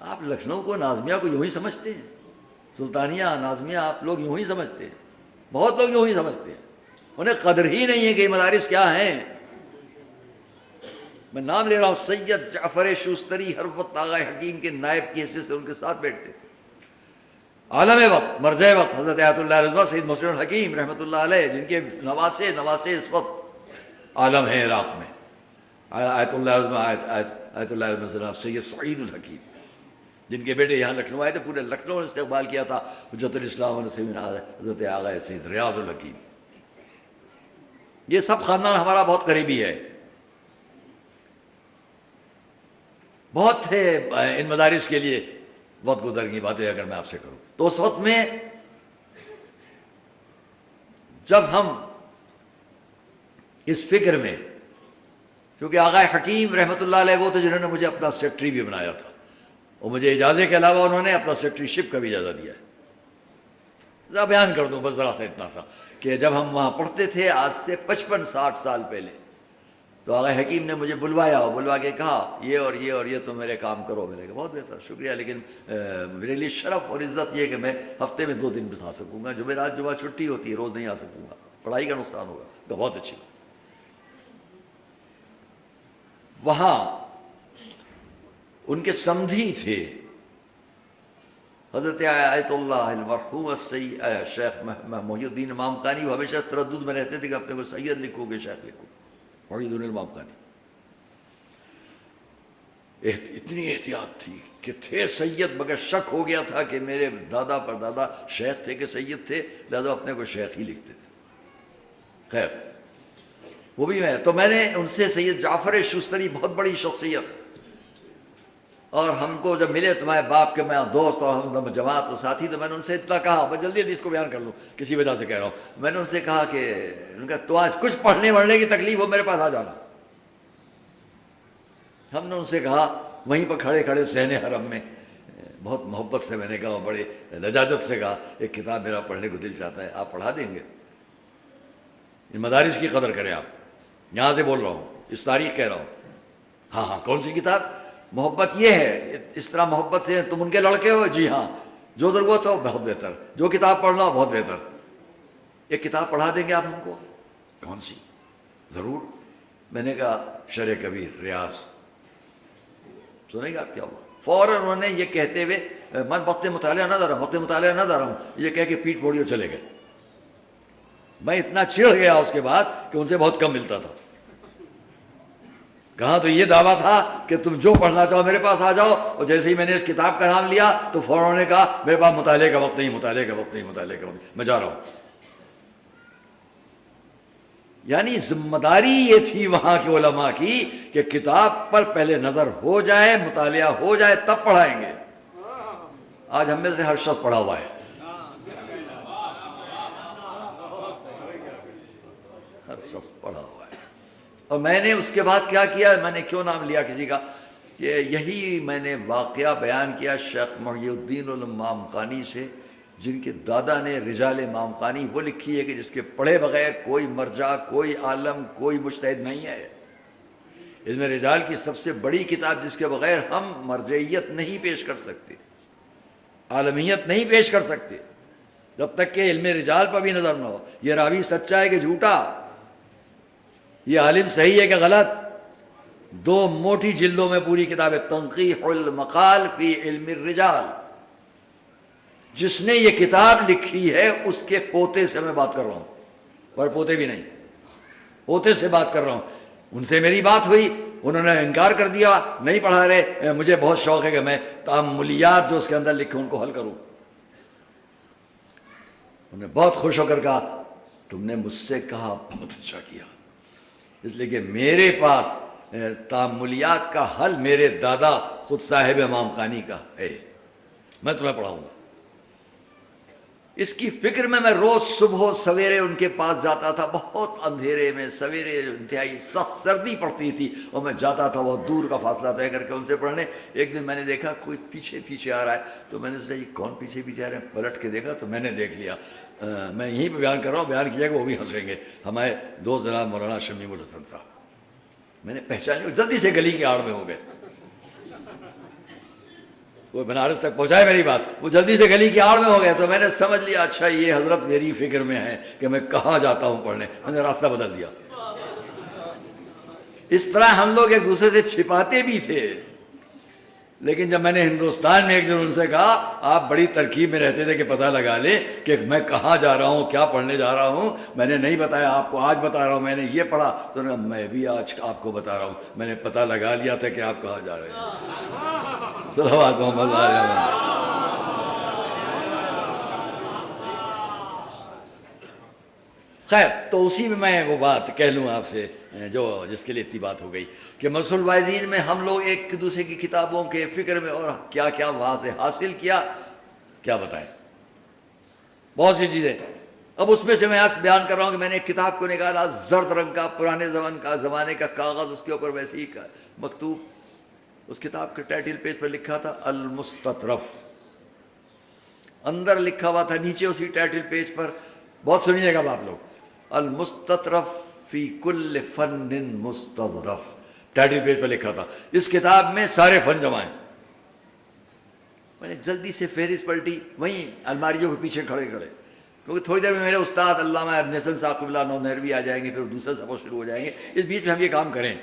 آپ لکھنؤ کو نازمیہ کو یوں ہی سمجھتے ہیں، سلطانیہ نازمیہ آپ لوگ یوں ہی سمجھتے ہیں، بہت لوگ یوں ہی سمجھتے ہیں، انہیں قدر ہی نہیں ہے کہ یہ مدارس کیا ہیں۔ میں نام لے رہا ہوں، سید جعفر شوستری ہر وقت آغا حکیم کے نائب کی حیثیت سے ان کے ساتھ بیٹھتے تھے۔ عالم وقت مرجع وقت حضرت آیت اللہ رضویٰ سید محسن الحکیم رحمۃ اللہ علیہ، جن کے نواسے اس وقت عالم ہیں عراق میں، آیت اللہ رضویٰ جناب سید سعید الحکیم، جن کے بیٹے یہاں لکھنؤ آئے تھے، پورے لکھنؤ نے استقبال کیا تھا، حجت الاسلام حضرت آغا سید ریاض الحکیم۔ یہ سب خاندان ہمارا بہت قریبی ہے، بہت تھے ان مدارس کے لیے، وقت گزر کی باتیں اگر میں آپ سے کروں تو اس وقت میں جب ہم اس فکر میں، کیونکہ آغا حکیم رحمۃ اللہ علیہ وہ تھے جنہوں نے مجھے اپنا سیکٹری بھی بنایا تھا، اور مجھے اجازے کے علاوہ انہوں نے اپنا سیکرٹری شپ کا بھی اجازہ دیا ہے۔ ذرا بیان کر دوں بس ذرا سا اتنا سا کہ جب ہم وہاں پڑھتے تھے آج سے 55-60 سال پہلے، تو آغا حکیم نے مجھے بلوا کے کہا یہ اور یہ اور یہ تم میرے کام کرو۔ میں نے کہا بہت بہتر، شکریہ، لیکن میرے لیے شرف اور عزت یہ کہ میں ہفتے میں 2 دن بتا سکوں گا، جمعرات جمعہ چھٹی ہوتی ہے، روز نہیں آ سکوں گا، پڑھائی کا نقصان ہوگا۔ تو بہت اچھی بات۔ وہاں ان کے سمدھی تھے حضرت آیت اللہ المرحوم شیخ محی الدین امام خانی، وہ ہمیشہ تردد میں رہتے تھے کہ اپنے کو سید لکھو کہ شیخ لکھو، محی الدین امام خانی۔ اتنی احتیاط تھی کہ تھے سید، مگر شک ہو گیا تھا کہ میرے دادا پر دادا شیخ تھے کہ سید تھے، لہذا اپنے کو شیخ ہی لکھتے تھے۔ خیر، وہ بھی میں نے ان سے سید جعفر شستری، بہت بڑی شخصیت، اور ہم کو جب ملے تمہارے باپ کے میں دوست اور ہم جماعت و ساتھی، تو میں نے ان سے اتنا کہا، میں جلدی اس کو بیان کر لوں، کسی وجہ سے کہہ رہا ہوں، میں نے ان سے کہا کہ ان کا تو آج کچھ پڑھنے وڑھنے کی تکلیف ہو میرے پاس آ جانا۔ ہم نے ان سے کہا وہیں پر کھڑے کھڑے صحن حرم میں، بہت محبت سے میں نے کہا، بڑے لجاجت سے کہا، ایک کتاب میرا پڑھنے کو دل چاہتا ہے، آپ پڑھا دیں گے؟ ان مدارس کی قدر کریں آپ، یہاں سے بول رہا ہوں، اس تاریخ کہہ رہا ہوں۔ ہاں ہاں، کون سی کتاب؟ محبت یہ ہے، اس طرح محبت سے تم ان کے لڑکے ہو؟ جی ہاں، جو ضرورت ہو بہت بہتر، جو کتاب پڑھنا ہو بہت بہتر، ایک کتاب پڑھا دیں گے آپ ہم کو؟ کون سی؟ ضرور۔ میں نے کہا شرح کبیر، ریاض، سنیں گے آپ کیا ہوا؟ فوراً انہوں نے یہ کہتے ہوئے، میں وقت مطالعہ نہ دے رہا ہوں، یہ کہہ کے پیٹ پھوڑی اور چلے گئے۔ میں اتنا چڑ گیا اس کے بعد کہ ان سے بہت کم ملتا تھا۔ کہا تو یہ دعویٰ تھا کہ تم جو پڑھنا چاہو میرے پاس آ جاؤ، اور جیسے ہی میں نے اس کتاب کا نام لیا تو فوراً نے کہا میرے پاس مطالعے کا وقت نہیں، مطالعے کا وقت نہیں، میں جا رہا ہوں۔ یعنی ذمہ داری یہ تھی وہاں کے علماء کی کہ کتاب پر پہلے نظر ہو جائے، مطالعہ ہو جائے، تب پڑھائیں گے۔ آج ہم میں سے ہر شخص پڑھا ہوا ہے، ہر شخص پڑھا ہوا ہے۔ اور میں نے اس کے بعد کیا کیا، میں نے کیوں نام لیا کسی کا، کہ یہی میں نے واقعہ بیان کیا شیخ محی الدین الامام خانی سے، جن کے دادا نے رجال امام خانی وہ لکھی ہے کہ جس کے پڑھے بغیر کوئی مرجع، کوئی عالم، کوئی مجتہد نہیں ہے۔ علم رجال کی سب سے بڑی کتاب جس کے بغیر ہم مرجعیت نہیں پیش کر سکتے، عالمیت نہیں پیش کر سکتے، جب تک کہ علم رجال پر بھی نظر نہ ہو، یہ راوی سچا ہے کہ جھوٹا، یہ عالم صحیح ہے کہ غلط۔ 2 موٹی جلدوں میں پوری کتاب ہے، تنقیح المقال فی علم الرجال۔ جس نے یہ کتاب لکھی ہے اس کے پوتے سے میں بات کر رہا ہوں، پر پوتے بھی نہیں، پوتے سے بات کر رہا ہوں۔ ان سے میری بات ہوئی، انہوں نے انکار کر دیا، نہیں پڑھا رہے۔ مجھے بہت شوق ہے کہ میں تأملیات جو اس کے اندر لکھے ان کو حل کروں۔ انہوں نے بہت خوش ہو کر کہا تم نے مجھ سے کہا، بہت اچھا کیا، اس لیے کہ میرے پاس تأملیات کا حل میرے دادا خود صاحب امام خانی کا ہے، میں تمہیں پڑھاؤں گا۔ اس کی فکر میں روز صبح سویرے ان کے پاس جاتا تھا، بہت اندھیرے میں، سویرے انتہائی سخت سردی پڑتی تھی، اور میں جاتا تھا بہت دور کا فاصلہ طے کر کے ان سے پڑھنے۔ ایک دن میں نے دیکھا کوئی پیچھے آ رہا ہے، تو میں نے سوچا یہ کون پیچھے آ رہے ہیں، پلٹ کے دیکھا تو میں نے دیکھ لیا۔ میں یہیں پہ بیان کر رہا ہوں، بیان کیا کہ وہ بھی ہنسیں گے، ہمارے دوست جناب مولانا شمیم الحسن صاحب۔ میں نے پہچان لیا، جلدی سے گلی کی آڑ میں ہو گئے، وہ بنارس تک پہنچائے میری بات، وہ جلدی سے گلی کی آڑ میں ہو گئے، تو میں نے سمجھ لیا اچھا یہ حضرت میری فکر میں ہے کہ میں کہاں جاتا ہوں پڑھنے، میں نے راستہ بدل دیا۔ اس طرح ہم لوگ ایک دوسرے سے چھپاتے بھی تھے، لیکن جب میں نے ہندوستان میں ایک دن ان سے کہا آپ بڑی ترکیب میں رہتے تھے کہ پتہ لگا لیں کہ میں کہاں جا رہا ہوں، کیا پڑھنے جا رہا ہوں، میں نے نہیں بتایا آپ کو، آج بتا رہا ہوں میں نے یہ پڑھا، تو میں بھی آج آپ کو بتا رہا ہوں میں نے پتہ لگا لیا تھا کہ آپ کہاں جا رہے ہیں۔ صلوات محمد علیہ۔ خیر، تو اسی میں وہ بات کہہ لوں آپ سے جو جس کے لیے اتنی بات ہو گئی کہ مسل الوائزین میں ہم لوگ ایک دوسرے کی کتابوں کے فکر میں، اور کیا کیا وہاں سے حاصل کیا کیا بتائیں، بہت سی چیزیں۔ اب اس میں سے میں آج بیان کر رہا ہوں کہ میں نے ایک کتاب کو نکالا، زرد رنگ کا، پرانے زمانے کا کاغذ، اس کے اوپر ویسے ہی مکتوب اس کتاب کے ٹائٹل پیج پر لکھا تھا المستطرف، اندر لکھا ہوا تھا نیچے اسی ٹائٹل پیج پر، بہت سنیے گا آپ لوگ، المستطرف فی کل فن مستظرف، ٹائٹل پیج پر لکھا تھا۔ اس کتاب میں سارے فن جمع ہیں۔ میں نے جلدی سے فہرست پلٹی، وہیں الماریوں کے پیچھے کھڑے کھڑے، کیونکہ تھوڑی دیر میں میرے استاد علامہ ابن حسن صاحب قبلہ نو نہروی آ جائیں گے، پھر دوسرے سبق شروع ہو جائیں گے، اس بیچ میں ہم یہ کام کریں۔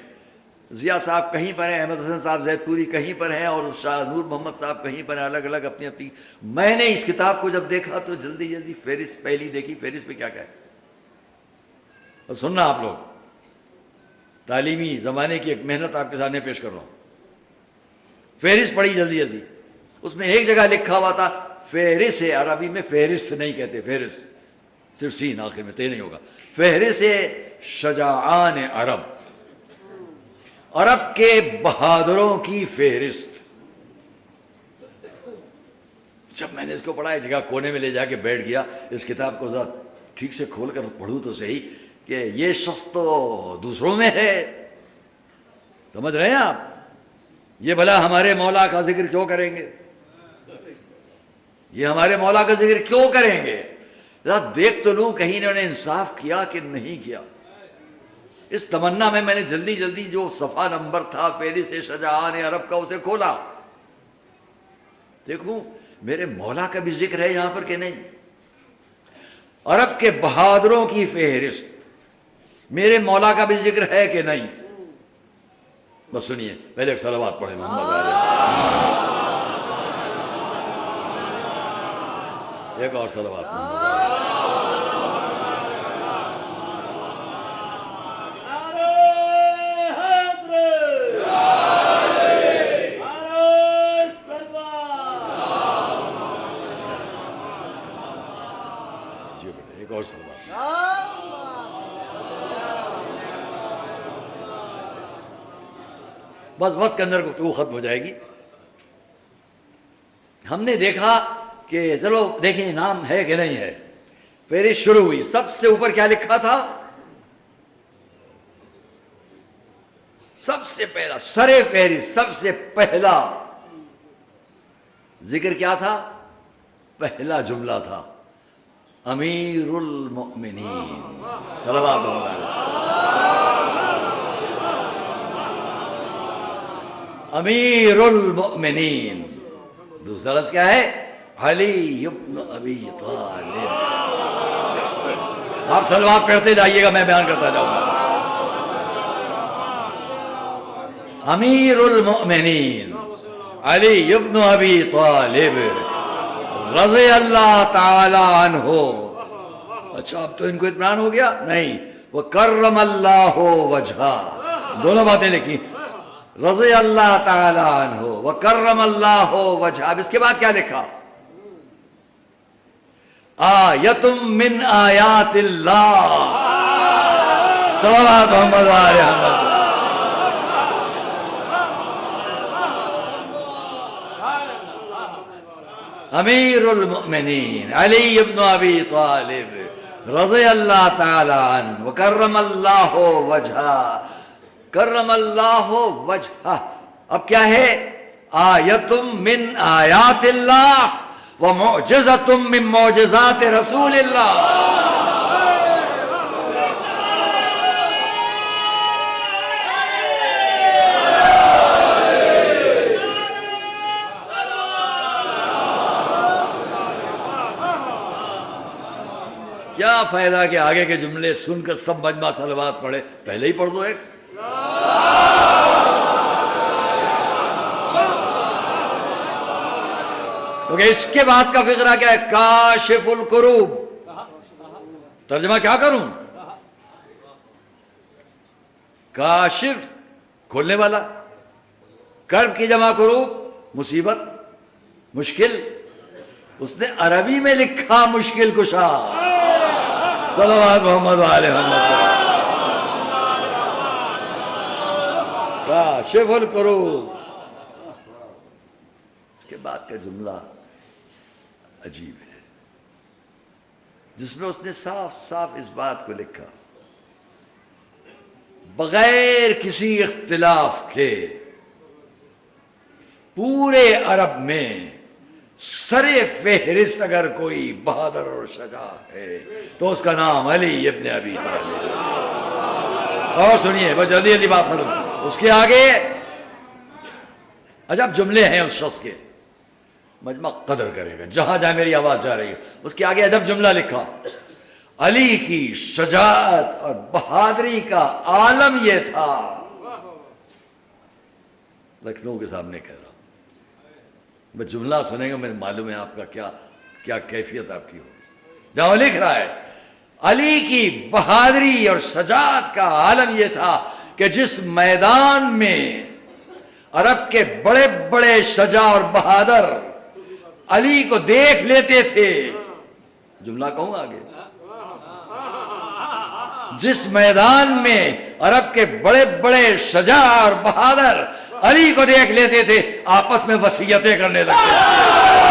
ضیاء صاحب کہیں پر ہیں، احمد حسن صاحب زید پوری کہیں پر ہیں، اور شاہ نور محمد صاحب کہیں پر ہیں، الگ الگ اپنی اپنی۔ میں نے اس کتاب کو جب دیکھا تو جلدی جلدی فہرست پہلی دیکھی، فہرست پہ کیا ہے، اور سننا آپ لوگ، تعلیمی زمانے کی ایک محنت آپ کے سامنے پیش کر رہا ہوں۔ فہرست پڑھی جلدی جلدی، اس میں ایک جگہ لکھا ہوا تھا فہرست ہے، عربی میں فہرست نہیں کہتے، فہرست صرف سین آخر میں، تے نہیں ہوگا، فہرست شجاعان عرب، عرب کے بہادروں کی فہرست۔ جب میں نے اس کو پڑھا، ایک جگہ کونے میں لے جا کے بیٹھ گیا، اس کتاب کو ذرا ٹھیک سے کھول کر پڑھوں تو صحیح کہ یہ شخص تو دوسروں میں ہے، سمجھ رہے ہیں آپ؟ یہ بھلا ہمارے مولا کا ذکر کیوں کریں گے؟ یہ ہمارے مولا کا ذکر کیوں کریں گے؟ ذرا دیکھ تو لوں کہیں انہوں نے انصاف کیا کہ نہیں کیا۔ اس تمنا میں نے جلدی جلدی جو صفحہ نمبر تھا فہرست شجاعان عرب کا اسے کھولا، دیکھوں میرے مولا کا بھی ذکر ہے یہاں پر کہ نہیں، عرب کے بہادروں کی فہرست، میرے مولا کا بھی ذکر ہے کہ نہیں؟ بس سنیے، پہلے ایک صلوات پڑھیں محمد علیہ، ایک اور صلوات محمد علیہ۔ اور بس وقت کے اندر گفتگو ختم ہو جائے گی۔ ہم نے دیکھا کہ چلو دیکھیں نام ہے کہ نہیں ہے، فہرست شروع ہوئی، سب سے اوپر کیا لکھا تھا؟ سب سے پہلا سر فہرست، سب سے پہلا ذکر کیا تھا؟ پہلا جملہ تھا امیر المؤمنین، صلوات اللہ علیہ، امیر المؤمنین۔ دوسرا لفظ کیا ہے؟ علی ابن ابی طالب۔ آپ صلوات پڑھتے جائیے گا، میں بیان کرتا جاؤں گا۔ امیر المؤمنین علی ابن ابی طالب رضی اللہ تعالی عنہ۔ اچھا اب تو ان کو اطمینان ہو گیا؟ نہیں، وَكَرَّمَ اللَّهُ وَجْهَهُ، دونوں باتیں لکھی، رضی اللہ تعالی عنہ وَكَرَّمَ اللَّهُ وَجْهَهُ۔ اب اس کے بعد کیا لکھا؟ آیت من آیات اللہ، صلوات محمد علیہ وسلم۔ امیر المؤمنین علی ابن ابی طالب رضی اللہ تعالی عنہ وکرم اللہ وجہہ، کرم اللہ وجہہ۔ اب کیا ہے؟ آیت من آیات اللہ ومعجزۃ من معجزات رسول اللہ۔ کیا فائدہ کہ آگے کے جملے سن کر سب مجمع صلوات پڑھے، پہلے ہی پڑھ دو ایک۔ کیونکہ اس کے بعد کا فقرہ کیا ہے؟ کاشف الکروب، ترجمہ کیا کروں؟ کاشف کھولنے والا، کرب کی جمع کروب مصیبت مشکل، اس نے عربی میں لکھا مشکل کشا، صلوات محمد علیہ وسلم۔ کاشف الکروب، اس کے بعد کا جملہ عجیب ہے، جس میں اس نے صاف صاف اس بات کو لکھا، بغیر کسی اختلاف کے پورے عرب میں سر فہرست اگر کوئی بہادر اور شجاع ہے تو اس کا نام علی ابن ابی طالب۔ اور سنیے، بس جلدی جلدی بات ختم۔ اس کے آگے عجب جملے ہیں اس شخص کے، مجمع قدر کرے گا جہاں جہاں میری آواز جا رہی ہے۔ اس کے آگے عجب جملہ لکھا، علی کی شجاعت اور بہادری کا عالم یہ تھا۔ لکھنؤ کے سامنے کہہ رہا ہوں، میں جملہ سنیں گا، مجھے معلوم ہے آپ کا کیا کیفیت آپ کی ہوگی۔ جہاں لکھ رہا ہے علی کی بہادری اور شجاعت کا عالم یہ تھا کہ جس میدان میں عرب کے بڑے بڑے شجاع اور بہادر علی کو دیکھ لیتے تھے، جملہ کہوں آگے، جس میدان میں عرب کے بڑے بڑے شجاع اور بہادر علی کو دیکھ لیتے تھے، آپس میں وصیتیں کرنے لگتے۔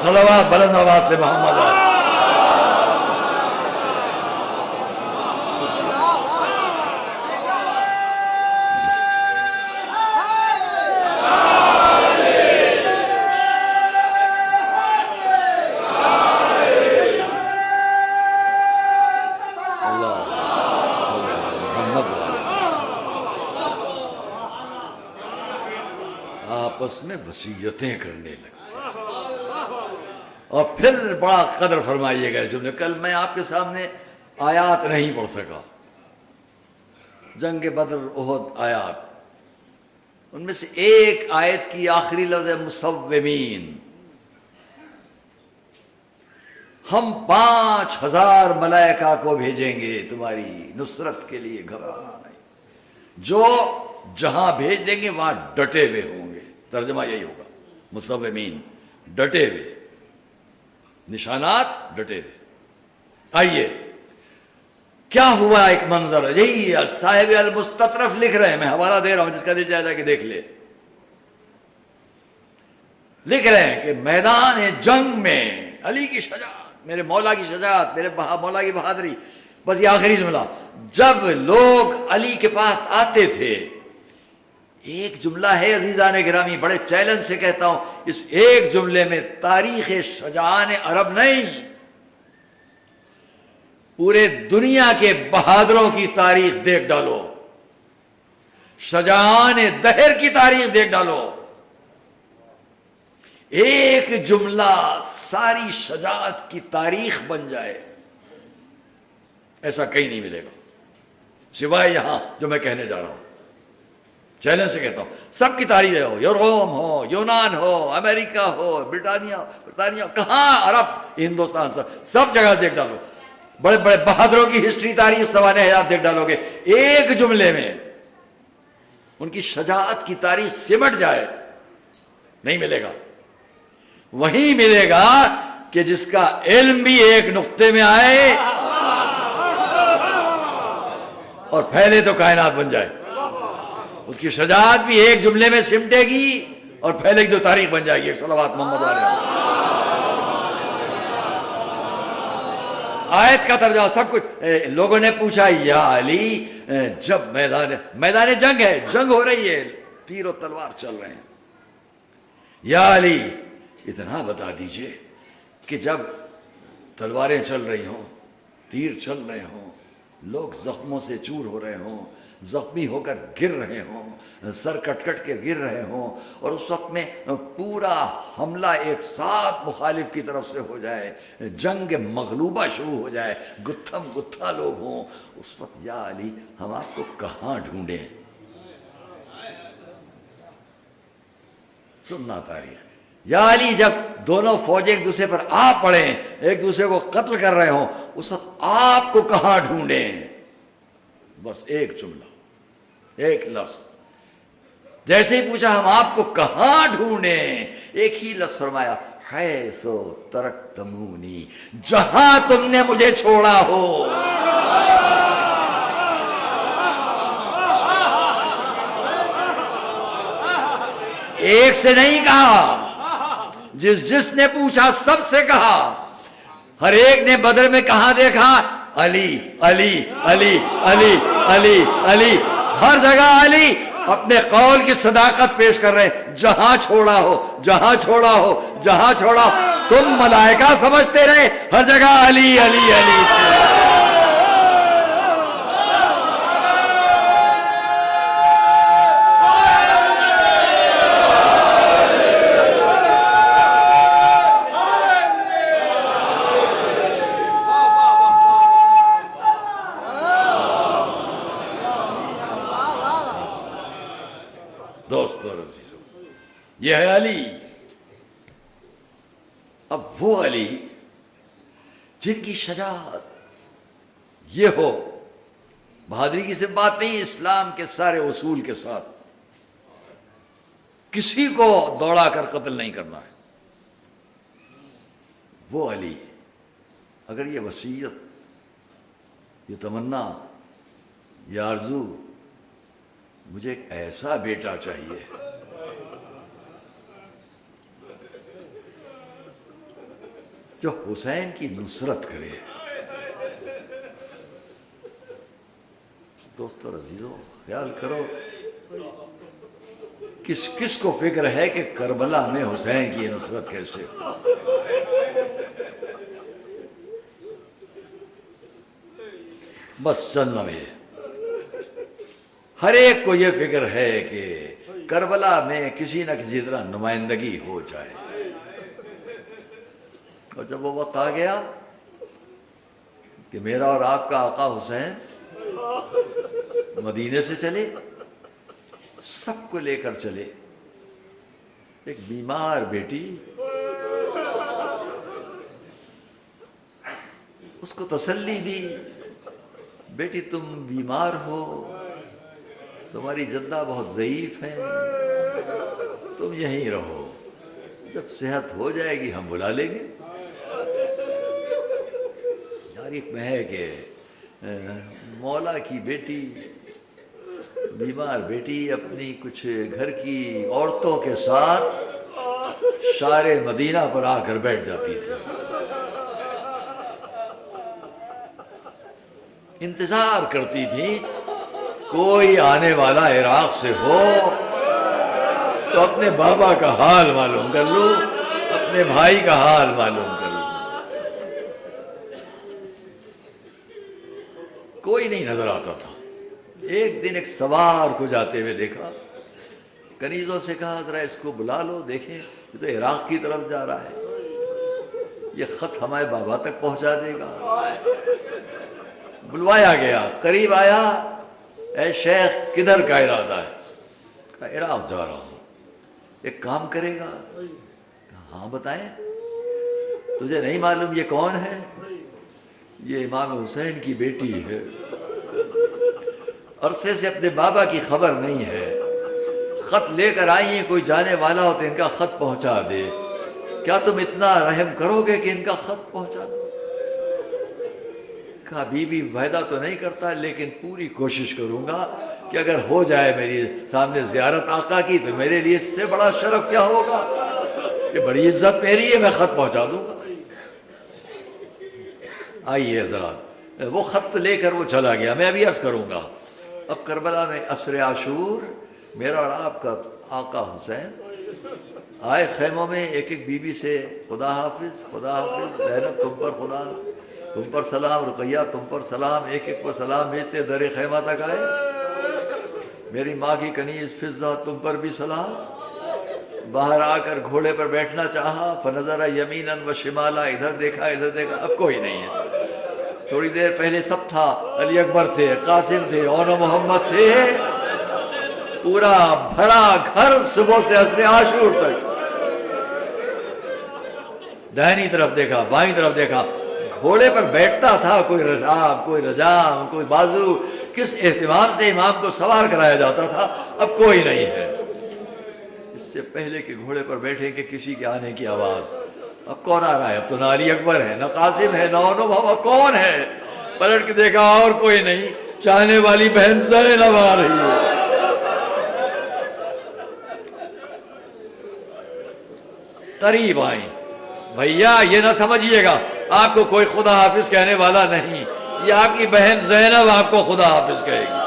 صلوات بلند آواز سے محمد آپس میں وصیتیں کرنے لگے۔ اور پھر بڑا قدر فرمائیے گا جملے۔ کل میں آپ کے سامنے آیات نہیں پڑھ سکا، جنگ بدر احد آیات، ان میں سے ایک آیت کی آخری لفظ ہے مسومین، ہم 5000 ملائکہ کو بھیجیں گے تمہاری نصرت کے لیے، گھبرانا نہیں، جو جہاں بھیج دیں گے وہاں ڈٹے ہوئے ہوں گے۔ ترجمہ یہی ہوگا، مسومین، ڈٹے ہوئے، نشانات ڈٹے ہوئے۔ آئیے کیا ہوا، ایک منظر یہی صاحب المستطرف لکھ رہے ہیں، میں حوالہ دے رہا ہوں، جس کا دل چاہے جا کے دیکھ لے۔ لکھ رہے ہیں کہ میدان جنگ میں علی کی شجاعت، میرے مولا کی شجاعت، میرے مولا کی بہادری۔ بس یہ آخری جملہ، جب لوگ علی کے پاس آتے تھے، ایک جملہ ہے عزیزان گرامی، بڑے چیلنج سے کہتا ہوں، اس ایک جملے میں تاریخ شجاعان عرب نہیں، پورے دنیا کے بہادروں کی تاریخ دیکھ ڈالو، شجاعان دہر کی تاریخ دیکھ ڈالو۔ ایک جملہ ساری شجاعت کی تاریخ بن جائے، ایسا کہیں نہیں ملے گا سوائے یہاں جو میں کہنے جا رہا ہوں۔ چیلنج سے کہتا ہوں، سب کی تاریخ ہو، یوروم ہو، یونان ہو، امریکہ ہو، برطانیہ، کہاں عرب، ہندوستان، سب جگہ دیکھ ڈالو، بڑے بڑے بہادروں کی ہسٹری، تاریخ، سوانح حیات دیکھ ڈالو گے، ایک جملے میں ان کی شجاعت کی تاریخ سمٹ جائے، نہیں ملے گا۔ وہی ملے گا کہ جس کا علم بھی ایک نقطے میں آئے اور پھیلے تو کائنات بن جائے، اس کی شجاعت بھی ایک جملے میں سمٹے گی اور پھیلے گی تو تاریخ بن جائے گی۔ ایک صلوات محمد علیہ۔ آیت کا ترجمہ سب کچھ، لوگوں نے پوچھا یا علی، جب میدان جنگ ہے، جنگ ہو رہی ہے، تیر و تلوار چل رہے ہیں، یا علی اتنا بتا دیجئے کہ جب تلواریں چل رہی ہوں، تیر چل رہے ہوں، لوگ زخموں سے چور ہو رہے ہوں، زخمی ہو کر گر رہے ہوں، سر کٹ کٹ کے گر رہے ہوں، اور اس وقت میں پورا حملہ ایک ساتھ مخالف کی طرف سے ہو جائے، جنگ مغلوبہ شروع ہو جائے، گتھم گتھا لوگ ہوں، اس وقت یا علی ہم آپ کو کہاں ڈھونڈیں؟ سننا تاریخ، یا علی جب دونوں فوجیں ایک دوسرے پر آ پڑیں، ایک دوسرے کو قتل کر رہے ہوں، اس وقت آپ کو کہاں ڈھونڈیں؟ بس ایک جملہ، ایک لفظ، جیسے ہی پوچھا ہم آپ کو کہاں ڈھونڈیں، ایک ہی لفظ فرمایا، حیث ترکتمونی، جہاں تم نے مجھے چھوڑا ہو۔ ایک سے نہیں کہا، جس نے پوچھا سب سے کہا۔ ہر ایک نے بدر میں کہاں دیکھا؟ علی علی علی علی علی علی، ہر جگہ علی۔ اپنے قول کی صداقت پیش کر رہے ہیں، جہاں چھوڑا ہو، جہاں چھوڑا ہو، جہاں چھوڑا ہو۔ تم ملائکہ سمجھتے رہے، ہر جگہ علی علی علی۔ دوستو اور عزیزو، یہ ہے علی۔ اب وہ علی جن کی شجاعت یہ ہو، بہادری کی صرف بات نہیں، اسلام کے سارے اصول کے ساتھ کسی کو دوڑا کر قتل نہیں کرنا ہے، وہ علی۔ اگر یہ وصیت، یہ تمنا، یہ آرزو، مجھے ایک ایسا بیٹا چاہیے جو حسین کی نصرت کرے۔ دوستو اور عزیزو، خیال کرو کس کو فکر ہے کہ کربلا میں حسین کی نصرت کیسے ہو؟ بس چلنا میں ہر ایک کو یہ فکر ہے کہ کربلا میں کسی نہ کسی طرح نمائندگی ہو جائے۔ اور جب وہ وقت آ گیا کہ میرا اور آپ کا آقا حسین مدینے سے چلے، سب کو لے کر چلے، ایک بیمار بیٹی، اس کو تسلی دی، بیٹی تم بیمار ہو، تمہاری جدہ بہت ضعیف ہے، تم یہیں رہو، جب صحت ہو جائے گی ہم بلا لیں گے۔ تاریخ میں ہے کہ مولا کی بیٹی، بیمار بیٹی، اپنی کچھ گھر کی عورتوں کے ساتھ شار مدینہ پر آ کر بیٹھ جاتی تھی، انتظار کرتی تھی کوئی آنے والا عراق سے ہو تو اپنے بابا کا حال معلوم کر لوں، اپنے بھائی کا حال معلوم کر لوں۔ کوئی نہیں نظر آتا تھا۔ ایک دن ایک سوار کو جاتے ہوئے دیکھا، کنیزوں سے کہا ذرا اس کو بلا لو، دیکھیں یہ تو عراق کی طرف جا رہا ہے، یہ خط ہمارے بابا تک پہنچا دے گا۔ بلوایا گیا، قریب آیا، اے شیخ کدھر کا ارادہ ہے؟ کہا عراق جا رہا ہوں، ایک کام کرے گا؟ کہا ہاں بتائیں۔ تجھے نہیں معلوم یہ کون ہے؟ یہ امام حسین کی بیٹی ہے، عرصے سے اپنے بابا کی خبر نہیں ہے، خط لے کر آئی ہیں، کوئی جانے والا ہو تو ان کا خط پہنچا دے، کیا تم اتنا رحم کرو گے کہ ان کا خط پہنچا دو؟ کہا بی بی وعدہ تو نہیں کرتا لیکن پوری کوشش کروں گا کہ اگر ہو جائے میری سامنے زیارت آقا کی تو میرے لیے اس سے بڑا شرف کیا ہوگا، کہ بڑی عزت میری ہے، میں خط پہنچا دوں گا۔ آئیے ذرا، وہ خط لے کر وہ چلا گیا۔ میں ابھی عرض کروں گا، اب کربلا میں عصر عاشور میرا اور آپ کا آقا حسین آئے خیموں میں، ایک ایک بی بی سے خدا حافظ، خدا حافظ، زینب تم پر خدا، تم پر سلام، رقیہ تم پر سلام، ایک ایک پر سلام بھیجتے در خیمہ تک آئے۔ میری ماں کی کنیز فضہ تم پر بھی سلام۔ باہر آ کر گھوڑے پر بیٹھنا چاہا، فنظر یمیناً و شمالا، ادھر دیکھا ادھر دیکھا، اب کوئی نہیں ہے۔ تھوڑی دیر پہلے سب تھا، علی اکبر تھے، قاسم تھے، اور محمد تھے، پورا بھرا گھر صبح سے عصر عاشور تک۔ دائنی طرف دیکھا، بائیں طرف دیکھا، گھوڑے پر بیٹھتا تھا کوئی رجام، کوئی رجام، کوئی بازو، کس اہتمام سے امام کو سوار کرایا جاتا تھا، اب کوئی نہیں ہے۔ سے پہلے کہ گھوڑے پر بیٹھے کہ کسی کے آنے کی آواز. اب کون آ رہا ہے؟ اب تو نہ علی اکبر ہے، نہ قاسم ہے، نہ انو بابا، کون ہے؟ پلٹ کے دیکھا اور کوئی نہیں، چاہنے والی بہن زینب آ رہی ہے. قریب آئیں. بھیا یہ نہ سمجھیے گا آپ کو کوئی خدا حافظ کہنے والا نہیں، یہ آپ کی بہن زینب آپ کو خدا حافظ کہے گی.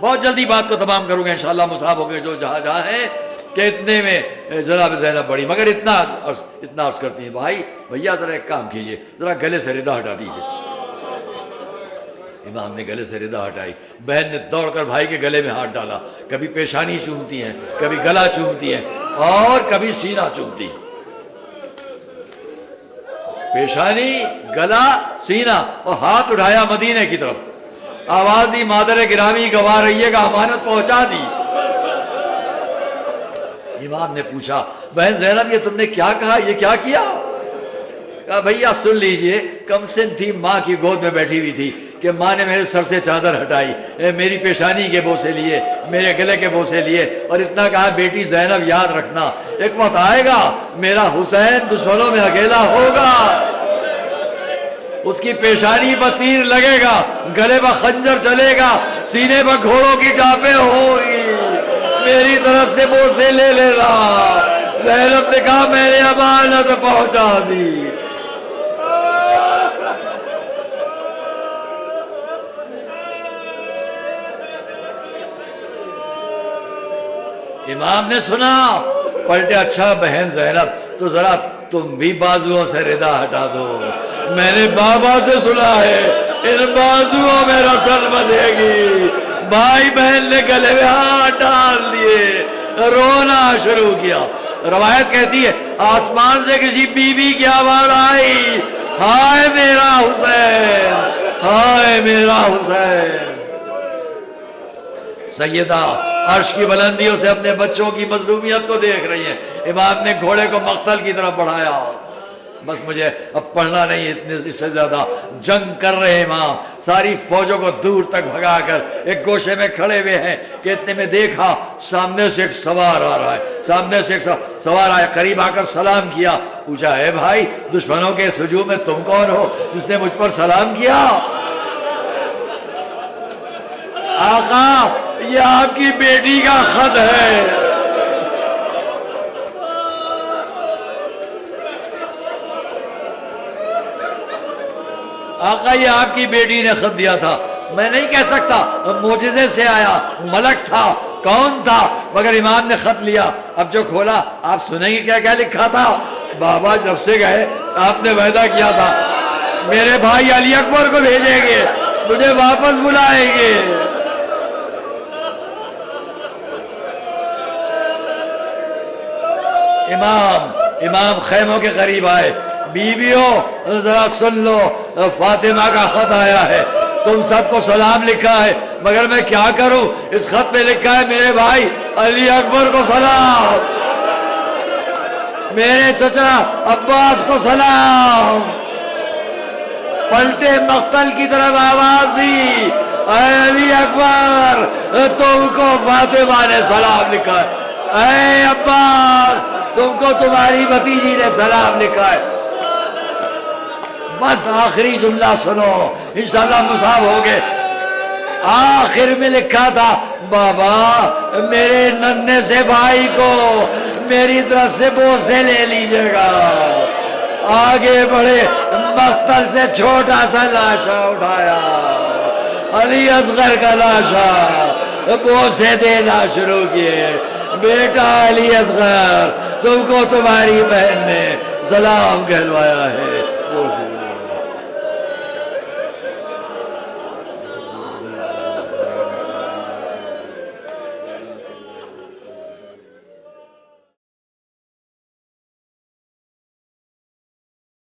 بہت جلدی بات کو تمام کروں گا انشاءاللہ. مصعب ہو گئے جو جہاں جہاں ہیں کہ اتنے میں جناب زینب بڑی، مگر اتنا عرض کرتی ہیں بھائی بھیا ذرا ایک کام کیجئے، ذرا گلے سے ردہ ہٹا دیجئے. امام نے گلے سے ردہ ہٹائی. بہن نے دوڑ کر بھائی کے گلے میں ہاتھ ڈالا. کبھی پیشانی چومتی ہیں، کبھی گلا چومتی ہیں اور کبھی سینہ چومتی ہیں. پیشانی، گلا، سینہ، اور ہاتھ اٹھایا مدینے کی طرف. آواز دی مادر گرامی گواہ رہیے گا، امانت پہنچا دی. امام نے پوچھا بہن زینب یہ تم نے کیا کہا، یہ کیا کیا؟ کہا بھیا سن لیجئے، کم سن تھی، ماں کی گود میں بیٹھی ہوئی تھی کہ ماں نے میرے سر سے چادر ہٹائی، میری پیشانی کے بوسے لیے، میرے گلے کے بوسے لیے، اور اتنا کہا بیٹی زینب یاد رکھنا ایک وقت آئے گا میرا حسین دشمنوں میں اکیلا ہوگا، اس کی پیشانی پر تیر لگے گا، گلے پر خنجر چلے گا، سینے پر گھوڑوں کی ٹاپیں ہوگی، میری طرف سے بوسے لے لینا. زینب نے کہا میں نے امانت پہنچا دی. امام نے سنا، پلٹے اچھا بہن زینب تو ذرا تم بھی بازوؤں سے ردہ ہٹا دو. میں نے بابا سے سنا ہے ان بازوؤں میں رسل بندھے گی. بھائی بہن نے گلے میں ہاتھ ڈال دیے، رونا شروع کیا. روایت کہتی ہے آسمان سے کسی بی بی کی آواز آئی، ہائے میرا حسین، ہائے میرا حسین. سیدہ عرش کی بلندیوں سے اپنے بچوں کی مظلومیت کو دیکھ رہی ہیں. امام نے گھوڑے کو مقتل کی طرف بڑھایا. بس مجھے اب پڑھنا نہیں، اتنے اس سے زیادہ جنگ کر رہے امام، ساری فوجوں کو دور تک بھگا کر ایک گوشے میں کھڑے ہوئے ہیں کہ اتنے میں دیکھا سامنے سے ایک سوار آ رہا ہے. سامنے سے ایک سوار آیا، قریب آ کر سلام کیا. پوچھا اے بھائی دشمنوں کے اس ہجوم میں تم کون ہو جس نے مجھ پر سلام کیا؟ آقا یہ آپ کی بیٹی کا خط ہے. آقا یہ آپ کی بیٹی نے خط دیا تھا. میں نہیں کہہ سکتا معجزے سے آیا، ملک تھا، کون تھا، مگر امام نے خط لیا. اب جو کھولا آپ سنیں گے کیا کیا لکھا تھا. بابا جب سے گئے آپ نے وعدہ کیا تھا میرے بھائی علی اکبر کو بھیجیں گے، مجھے واپس بلائیں گے. امام خیموں کے قریب آئے. بیویوں ذرا سن لو، فاطمہ کا خط آیا ہے، تم سب کو سلام لکھا ہے، مگر میں کیا کروں، اس خط میں لکھا ہے میرے بھائی علی اکبر کو سلام، میرے چچا عباس کو سلام. پلٹے مقتل کی طرف آواز دی، اے علی اکبر تم کو فاطمہ نے سلام لکھا ہے، اے عباس تم کو تمہاری بھتیجی نے سلام لکھا ہے. بس آخری جملہ سنو انشاءاللہ مصعب ہوگے. آخر میں لکھا تھا بابا میرے ننھے سے بھائی کو میری طرف سے بوسے لے لیجئے گا. آگے بڑھے، مقتل سے چھوٹا سا لاشا اٹھایا، علی اصغر کا لاشا، بوسے دینا شروع کیے. بیٹا علی اصغر تم کو تمہاری بہن نے سلام کہلوایا ہے.